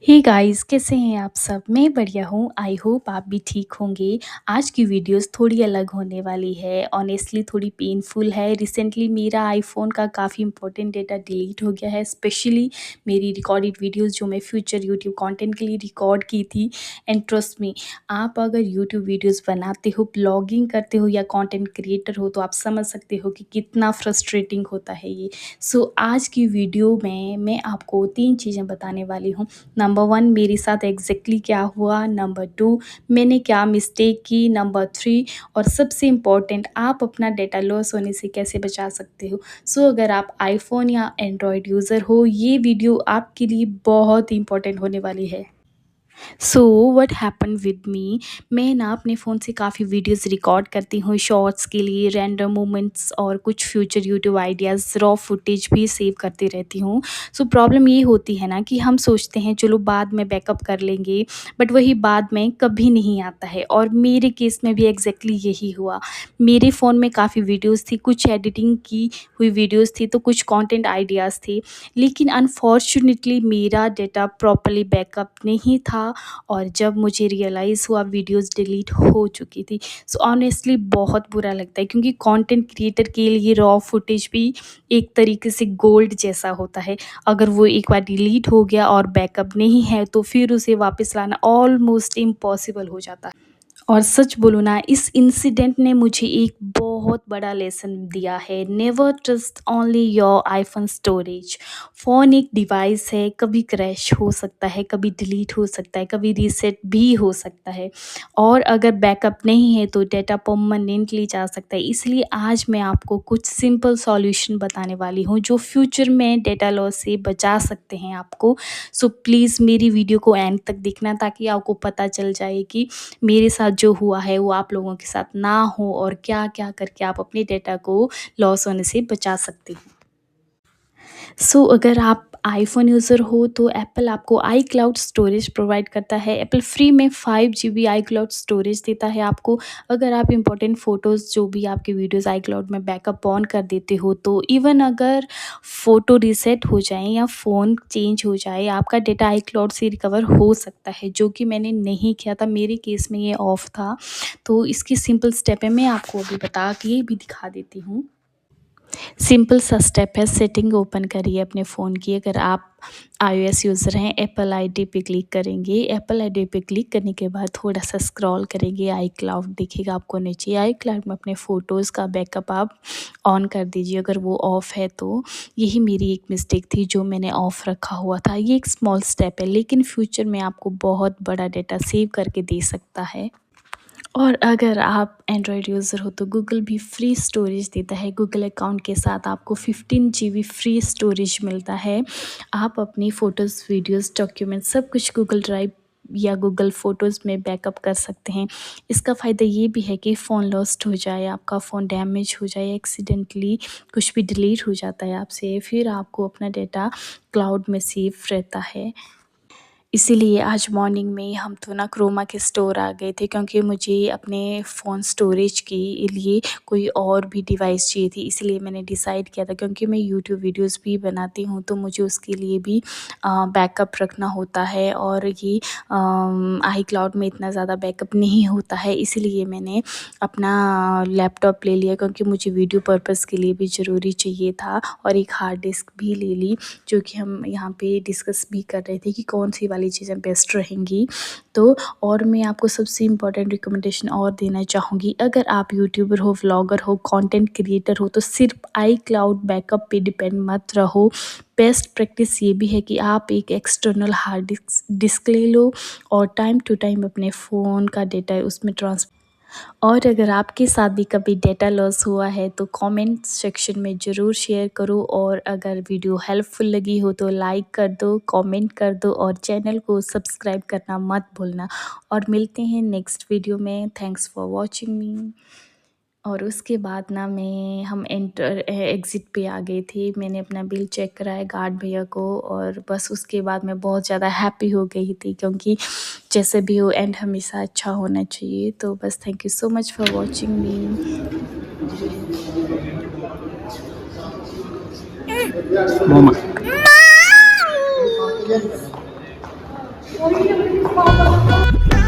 Hey guys, कैसे हैं आप सब? मैं बढ़िया हूँ। आई होप आप भी ठीक होंगे। आज की वीडियोस थोड़ी अलग होने वाली है। ऑनेस्टली थोड़ी पेनफुल है। रिसेंटली मेरा आईफ़ोन का काफ़ी इंपॉर्टेंट डेटा डिलीट हो गया है। स्पेशली मेरी रिकॉर्डेड वीडियोस जो मैं फ्यूचर यूट्यूब कंटेंट के लिए रिकॉर्ड की थी। एंड ट्रस्ट मी, आप अगर यूट्यूब वीडियोस बनाते हो, ब्लॉगिंग करते हो या कंटेंट क्रिएटर हो तो आप समझ सकते हो कि कितना फ्रस्ट्रेटिंग होता है ये। सो आज की वीडियो में मैं आपको 3 चीज़ें बताने वाली हूँ। नंबर 1 मेरे साथ एग्जैक्टली क्या हुआ, नंबर 2 मैंने क्या मिस्टेक की, नंबर 3 और सबसे इम्पोर्टेंट आप अपना डेटा लॉस होने से कैसे बचा सकते हो। सो अगर आप आईफ़ोन या एंड्रॉयड यूज़र हो, ये वीडियो आपके लिए बहुत ही इंपॉर्टेंट होने वाली है। So what happen with me, मैं ना अपने फ़ोन से काफ़ी वीडियोस रिकॉर्ड करती हूँ शॉर्ट्स के लिए, रैंडम मोमेंट्स और कुछ future YouTube ideas, raw footage भी सेव करती रहती हूँ। सो प्रॉब्लम ये होती है ना कि हम सोचते हैं चलो बाद में बैकअप कर लेंगे, बट वही बाद में कभी नहीं आता है और मेरे केस में भी एग्जैक्टली यही हुआ। मेरे फ़ोन में काफ़ी वीडियोस थी, कुछ एडिटिंग की हुई वीडियोस थी तो कुछ कंटेंट आइडियाज़ थे, लेकिन अनफॉर्चुनेटली मेरा डेटा प्रॉपर्ली बैकअप नहीं था और जब मुझे रियलाइज़ हुआ वीडियोस डिलीट हो चुकी थी। सो ऑनेस्टली बहुत बुरा लगता है क्योंकि कंटेंट क्रिएटर के लिए रॉ फुटेज भी एक तरीके से गोल्ड जैसा होता है। अगर वो एक बार डिलीट हो गया और बैकअप नहीं है तो फिर उसे वापस लाना ऑलमोस्ट इम्पॉसिबल हो जाता है। और सच बोलूँ ना, इस इंसिडेंट ने मुझे एक बहुत बड़ा लेसन दिया है। Never trust only your iPhone storage. Phone एक डिवाइस है, कभी क्रैश हो सकता है, कभी डिलीट हो सकता है, कभी रीसेट भी हो सकता है और अगर बैकअप नहीं है तो डेटा परमानेंटली जा सकता है। इसलिए आज मैं आपको कुछ सिंपल सॉल्यूशन बताने वाली हूँ जो फ्यूचर में डेटा लॉस से बचा सकते हैं आपको। सो प्लीज़ मेरी वीडियो को एंड तक देखना ताकि आपको पता चल जाए कि मेरे साथ जो हुआ है वो आप लोगों के साथ ना हो और क्या-क्या करके आप अपने डेटा को लॉस होने से बचा सकते हो। सो अगर आप आईफ़ोन यूज़र हो तो एप्पल आपको आई क्लाउड स्टोरेज प्रोवाइड करता है। एप्पल फ्री में 5 जीबी आई क्लाउड स्टोरेज देता है आपको। अगर आप इम्पोर्टेंट फ़ोटोज़ जो भी आपकी वीडियोज़ आई क्लाउड में बैकअप ऑन कर देते हो तो इवन अगर फ़ोटो रीसेट हो जाए या फ़ोन चेंज हो जाए, आपका डेटा आई क्लाउड से रिकवर हो सकता है, जो कि मैंने नहीं किया था। मेरे केस में ये ऑफ था। तो इसकी सिंपल स्टेप है, मैं आपको अभी बता के भी दिखा देती हूँ। सिंपल सा स्टेप है, सेटिंग ओपन करिए अपने फ़ोन की। अगर आप आईओएस यूज़र हैं, एप्पल आईडी पे क्लिक करेंगे। एप्पल आईडी पे क्लिक करने के बाद थोड़ा-सा स्क्रॉल करेंगे, आई क्लाउड दिखेगा आपको नीचे। आई क्लाउड में अपने फ़ोटोज़ का बैकअप आप ऑन कर दीजिए अगर वो ऑफ़ है तो। यही मेरी एक मिस्टेक थी जो मैंने ऑफ़ रखा हुआ था। ये एक स्मॉल स्टेप है लेकिन फ्यूचर में आपको बहुत बड़ा डेटा सेव करके दे सकता है। और अगर आप एंड्रॉयड यूज़र हो तो गूगल भी फ्री स्टोरेज देता है। गूगल अकाउंट के साथ आपको 15 जीबी फ्री स्टोरेज मिलता है। आप अपनी फ़ोटोज़, वीडियोज़, डॉक्यूमेंट सब कुछ गूगल ड्राइव या गूगल फ़ोटोज़ में बैकअप कर सकते हैं। इसका फ़ायदा ये भी है कि फ़ोन लॉस्ट हो जाए, आपका फ़ोन डैमेज हो जाए, एक्सीडेंटली कुछ भी डिलीट हो जाता है आपसे, फिर आपको अपना डेटा क्लाउड में सेव रहता है। इसीलिए आज मॉर्निंग में हम तो ना क्रोमा के स्टोर आ गए थे क्योंकि मुझे अपने फ़ोन स्टोरेज के लिए कोई और भी डिवाइस चाहिए थी। इसलिए मैंने डिसाइड किया था क्योंकि मैं यूट्यूब वीडियोज़ भी बनाती हूँ तो मुझे उसके लिए भी बैकअप रखना होता है और ये आई क्लाउड में इतना ज़्यादा बैकअप नहीं होता है। इसीलिए मैंने अपना लैपटॉप ले लिया क्योंकि मुझे वीडियो पर्पज़ के लिए भी ज़रूरी चाहिए था और एक हार्ड डिस्क भी ले ली, जो कि हम यहाँ पे डिस्कस भी कर रहे थे कि कौन सी वाली चीज़ें बेस्ट रहेंगी। तो और मैं आपको सबसे इम्पोर्टेंट रिकमेंडेशन और देना चाहूँगी, अगर आप यूट्यूबर हो, व्लॉगर हो, कंटेंट क्रिएटर हो तो सिर्फ आई क्लाउड बैकअप पे डिपेंड मत रहो। बेस्ट प्रैक्टिस ये भी है कि आप एक एक्सटर्नल हार्ड डिस्क ले लो और टाइम टू टाइम अपने फ़ोन का डेटा उसमें और अगर आपके साथ भी कभी डेटा लॉस हुआ है तो कमेंट सेक्शन में ज़रूर शेयर करो और अगर वीडियो हेल्पफुल लगी हो तो लाइक कर दो, कमेंट कर दो और चैनल को सब्सक्राइब करना मत भूलना। और मिलते हैं नेक्स्ट वीडियो में। थैंक्स फॉर वॉचिंग मी। और उसके बाद ना हम एग्ज़िट पे आ गए थे। मैंने अपना बिल चेक कराया गार्ड भैया को और बस उसके बाद मैं बहुत ज़्यादा हैप्पी हो गई थी क्योंकि जैसे भी हो एंड हमेशा अच्छा होना चाहिए। तो बस thank you so much for watching me. Mama. Sorry,